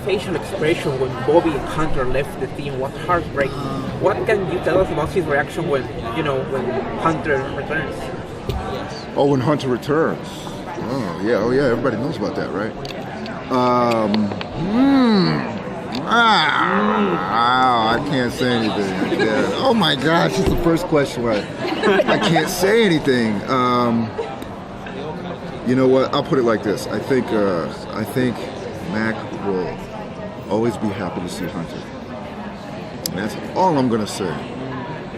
facial expression when Bobby and Hunter left the team was heartbreaking. What can you tell us about his reaction when Hunter returns? Oh, when Hunter returns. Oh yeah, everybody knows about that, right? I can't say anything. Yeah. Oh my gosh, it's the first question where I can't say anything. You know what? I'll put it like this. I think Mac will always be happy to see Hunter. And that's all I'm gonna say.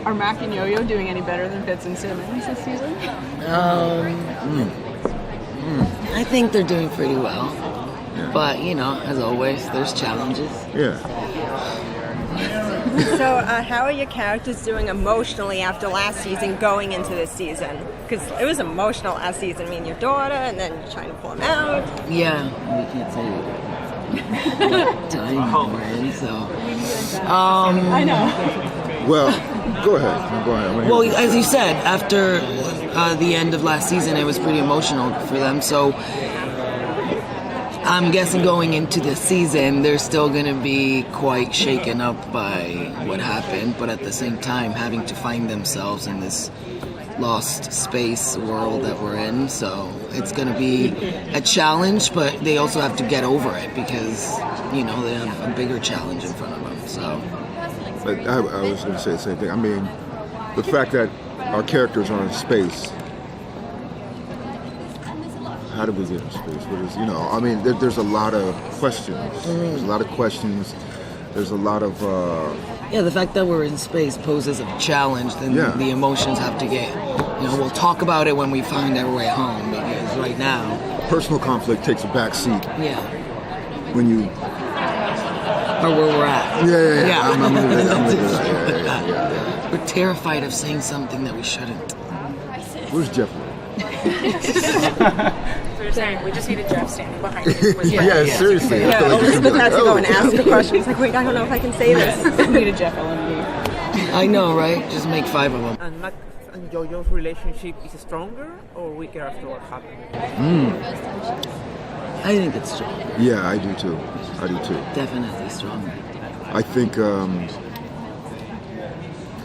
Are Mac and Yo-Yo doing any better than Fitz and Simmons this season? I think they're doing pretty well. Yeah. But, as always, there's challenges. Yeah. So how are your characters doing emotionally after last season going into this season? Because it was emotional last season. I mean, your daughter and then you're trying to pull them out. Yeah, we can't say that. Time we're in, so. I know. Well, go ahead. Well, as you said, after the end of last season, it was pretty emotional for them. So I'm guessing going into this season, they're still going to be quite shaken up by what happened, but at the same time, having to find themselves in this lost space world that we're in. So it's going to be a challenge, but they also have to get over it because, they have a bigger challenge in front of them. So. But I was going to say the same thing. I mean, the fact that our characters are in space. How did we get in space? What is, there's a lot of questions. There's a lot of questions. There's a lot of... the fact that we're in space poses a challenge. Then the emotions have to get... we'll talk about it when we find our way home, because right now... Personal conflict takes a back seat. Yeah. When you... Or where we're at. Yeah. I'm We're terrified of saying something that we shouldn't. Where's Jeffrey? We're saying we just needed Jeff standing behind you. Seriously. Yeah, Elizabeth has to go and ask a question. She's like, wait, I don't know if I can say this. We needed Jeff LMD. I know, right? Just make 5 of them. And Mac and Yo-Yo's relationship is stronger or weaker after what happened? I think it's strong. Yeah, I do too. Definitely stronger. I think,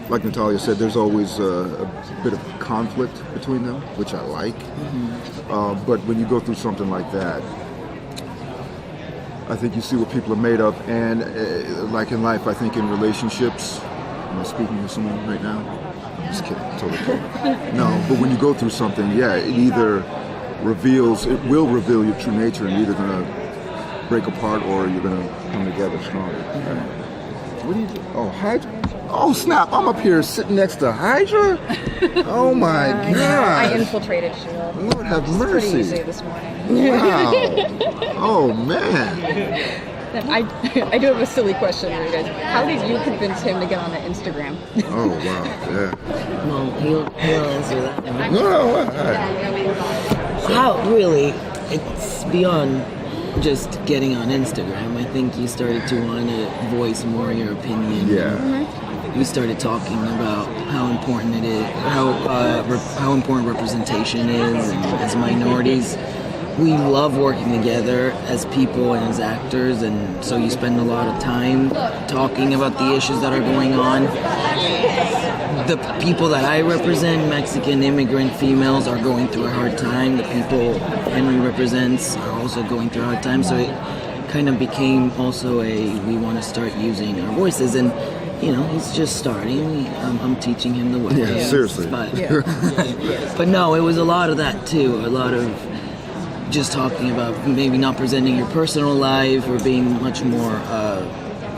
like Natalia said, there's always a bit of conflict between them, which I like. But when you go through something like that, I think you see what people are made of. And like in life, I think in relationships, am I speaking to someone right now? Just kidding, totally kidding. No, but when you go through something, it either it will reveal your true nature, and you're either going to break apart or you're going to come together stronger. Right? What do you do? Oh, Hydra? Oh, snap, I'm up here sitting next to Hydra? Oh my God. I infiltrated Shield. Lord have mercy. Pretty easy this morning. Wow. Oh, man. I do have a silly question for you guys. How did you convince him to get on the Instagram? Oh, wow, yeah. Well, he'll answer that. No, How, really, it's beyond just getting on Instagram. I think you started to want to voice more your opinion. Yeah. We started talking about how important it is, how important representation is, and as minorities, we love working together as people and as actors, and so you spend a lot of time talking about the issues that are going on. The people that I represent, Mexican immigrant females, are going through a hard time. The people Henry represents are also going through a hard time, so it kind of became also we want to start using our voices, and he's just starting. I'm teaching him the way. Yeah, seriously. But no, it was a lot of that too. A lot of just talking about maybe not presenting your personal life or being much more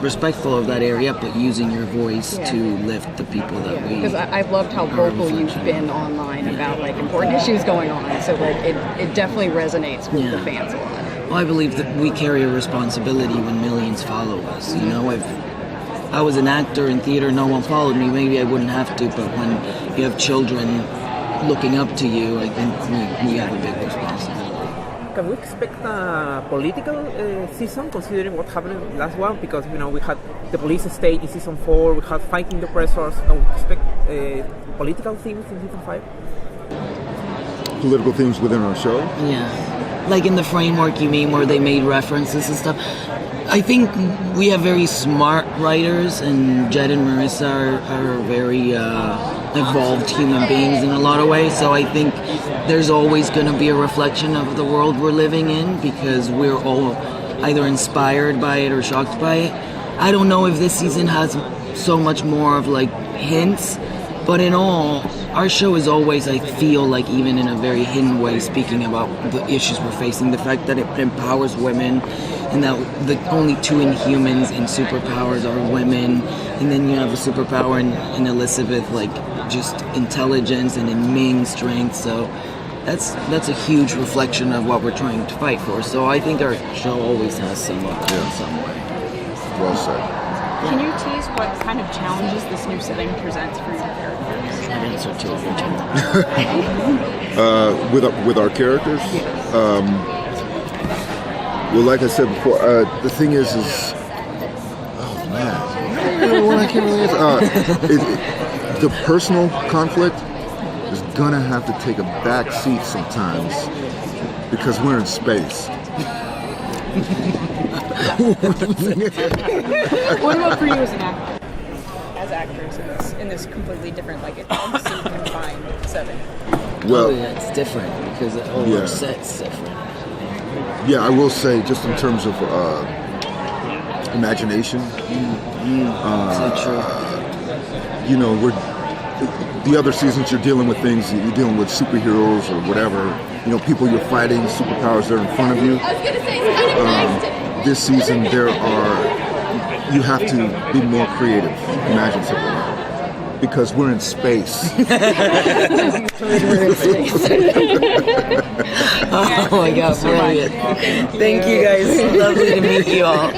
respectful of that area, but using your voice to lift the people that we. Because I've loved how vocal you've been online about important issues going on. So it definitely resonates with the fans a lot. Well, I believe that we carry a responsibility when millions follow us. If I was an actor in theater, no one followed me, maybe I wouldn't have to, but when you have children looking up to you, I think we have a big responsibility. Can we expect a political season, considering what happened in the last one? Because, we had the police state in season 4, we had fighting the oppressors. Can we expect political themes in season 5? Political themes within our show? Yeah. Like in the framework, you mean, where they made references and stuff? I think we have very smart writers, and Jed and Marissa are very evolved human beings in a lot of ways. So I think there's always going to be a reflection of the world we're living in, because we're all either inspired by it or shocked by it. I don't know if this season has so much more of like hints, but in all, our show is always, I feel like, even in a very hidden way, speaking about the issues we're facing, the fact that it empowers women, and that the only two Inhumans in superpowers are women, and then you have a superpower in Elizabeth, like just intelligence, and in Ming, strength. So that's a huge reflection of what we're trying to fight for. So I think our show always has some of that in some way. Well said. Can you tease what kind of challenges this new setting presents for your characters? Answer to it. With our characters, well, like I said before, the thing is, oh man, I can't really answer. The personal conflict is gonna have to take a back seat sometimes because we're in space. What about for you as an actor? As actors in this completely different, like, it's almost a confined setting. Well, yeah, it's different because the whole set's different. Yeah, I will say, just in terms of imagination, So true. you know, the other seasons you're dealing with things, you're dealing with superheroes or whatever, you know, people you're fighting, superpowers that are in front of you. This season, you have to be more creative, imaginatively, because we're in space. Oh my God, brilliant. Thank you guys. Lovely to meet you all.